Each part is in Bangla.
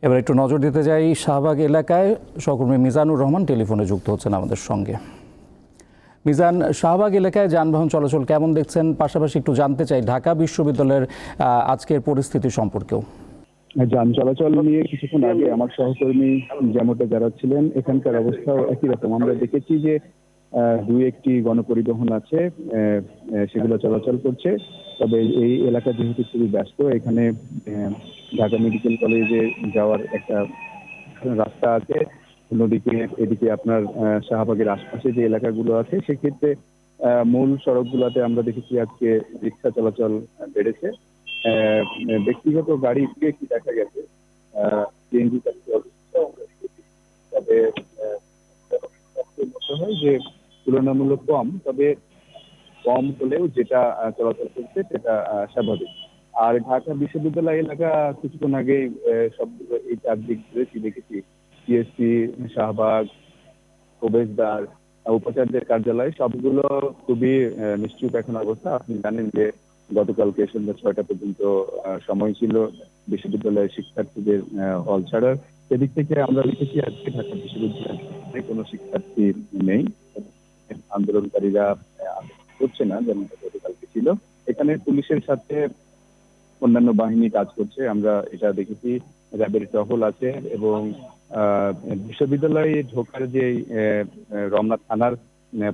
এবার একটু নজর দিতে যাই শাহবাগ এলাকায়। সহকর্মী মিজানুর রহমান টেলিফোনে যুক্ত হচ্ছেন আমাদের সঙ্গে। মিজান, শাহবাগ এলাকায় যানবাহন চলাচল কেমন দেখছেন? পাশাপাশি একটু জানতে চাই ঢাকা বিশ্ববিদ্যালয়ের আজকের পরিস্থিতি সম্পর্কেও। যান চলাচল নিয়ে কিছুক্ষণ আগে আমার সহকর্মী যেমনটা জানাচ্ছিলেন, এখানকার অবস্থাও একই রকম। আমরা দেখেছি যে দুই একটি গণপরিবহন আছে, সেগুলো চলাচল করছে। তবে এই এলাকা যেহেতু খুবই ব্যস্ত, এখানে ঢাকা মেডিকেল কলেজে যাওয়ার একটা রাস্তা আছে, অন্যদিকে এদিকে আপনার শাহবাগের আশপাশে যে এলাকাগুলো আছে সেক্ষেত্রে মূল সড়কগুলোতে আমরা দেখেছি আজকে রিক্সা চলাচল বেড়েছে। ব্যক্তিগত গাড়ি একটু দেখা গেছে, সিএনজি তবে মনে হয় যে তুলনামূলক কম, তবে কম হলেও যেটা চলাচল করছে সেটা স্বাভাবিক। আর ঢাকা বিশ্ববিদ্যালয় এলাকা কিছুক্ষণ আগে সবগুলো এই চারদিক ঘুরেছি, দেখেছি সিএসসি, শাহবাগ, প্রবেশদ্বার, উপাচার্যের কার্যালয় সবগুলো খুবই নিশ্চুপ এখন অবস্থা। আপনি জানেন যে গতকালকে সন্ধ্যা 6টা পর্যন্ত সময় ছিল বিশ্ববিদ্যালয়ের শিক্ষার্থীদের হল ছাড়ার। সেদিক থেকে আমরা দেখেছি আজকে ঢাকা বিশ্ববিদ্যালয়ে কোনো শিক্ষার্থী নেই। আন্দোলনকারীরা করছে না যেমনটা গতকালকে ছিল। এখানে পুলিশের সাথে অন্যান্য বাহিনী কাজ করছে, আমরা এটা দেখেছি। র্যাবের টহল আছে এবং বিশ্ববিদ্যালয়ে ঢোকার যে রমনা থানার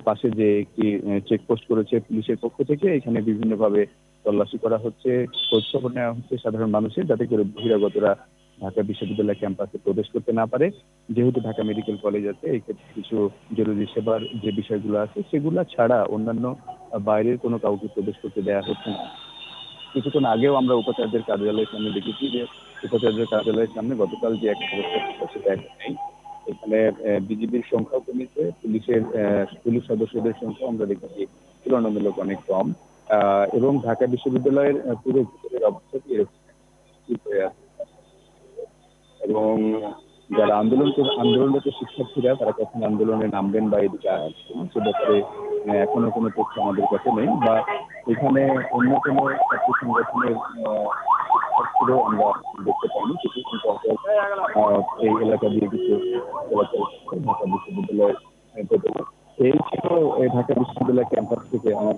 পাশে যে একটি চেকপোস্ট করেছে পুলিশের পক্ষ থেকে, এখানে বিভিন্নভাবে তল্লাশি করা হচ্ছে, খোঁজ খবর নেওয়া হচ্ছে সাধারণ মানুষের, যাতে করে বহিরাগতরা ঢাকা বিশ্ববিদ্যালয় ক্যাম্পাসে প্রবেশ করতে না পারে। যেহেতু ঢাকা মেডিকেল কলেজ আছে, এই ক্ষেত্রে কিছু জরুরি সেবার যে বিষয়গুলো আছে সেগুলো ছাড়া অন্যান্য বাইরের কোনো কাউকে প্রবেশ করতে দেওয়া হচ্ছে না। কিছুক্ষণ আগেও আমরা উপাচার্যের কার্যালয়ের সামনে দেখেছি যে উপাচার্যের কার্যালয়ের সামনে গতকাল যে একটা অবস্থা ছিল সেটা এখন নেই। এখানে বিজিবির সংখ্যাও কমেছে, পুলিশ সদস্যদের সংখ্যা আমরা দেখেছি তুলনামূলক অনেক কম। এবং ঢাকা বিশ্ববিদ্যালয়ের পুরো ভিতরের অবস্থাটি এরকম হয়ে আছে। এবং যারা আন্দোলনরত শিক্ষার্থীরা তারা কখন আন্দোলনে নামবেন বা এদিকে আসবেন সে ব্যাপারে এখনো কোনো তথ্য আমাদের কাছে নেই, বা এখানে অন্য কোনো ছাত্র সংগঠনের শিক্ষার্থীরাও আমরা দেখতে পাইনি। কিছু সংখ্যক এই এলাকা দিয়ে কিছু চলাচল করছে ঢাকা বিশ্ববিদ্যালয়ের ভেতরে। এই ছিল ঢাকা বিশ্ববিদ্যালয় ক্যাম্পাস থেকে আমার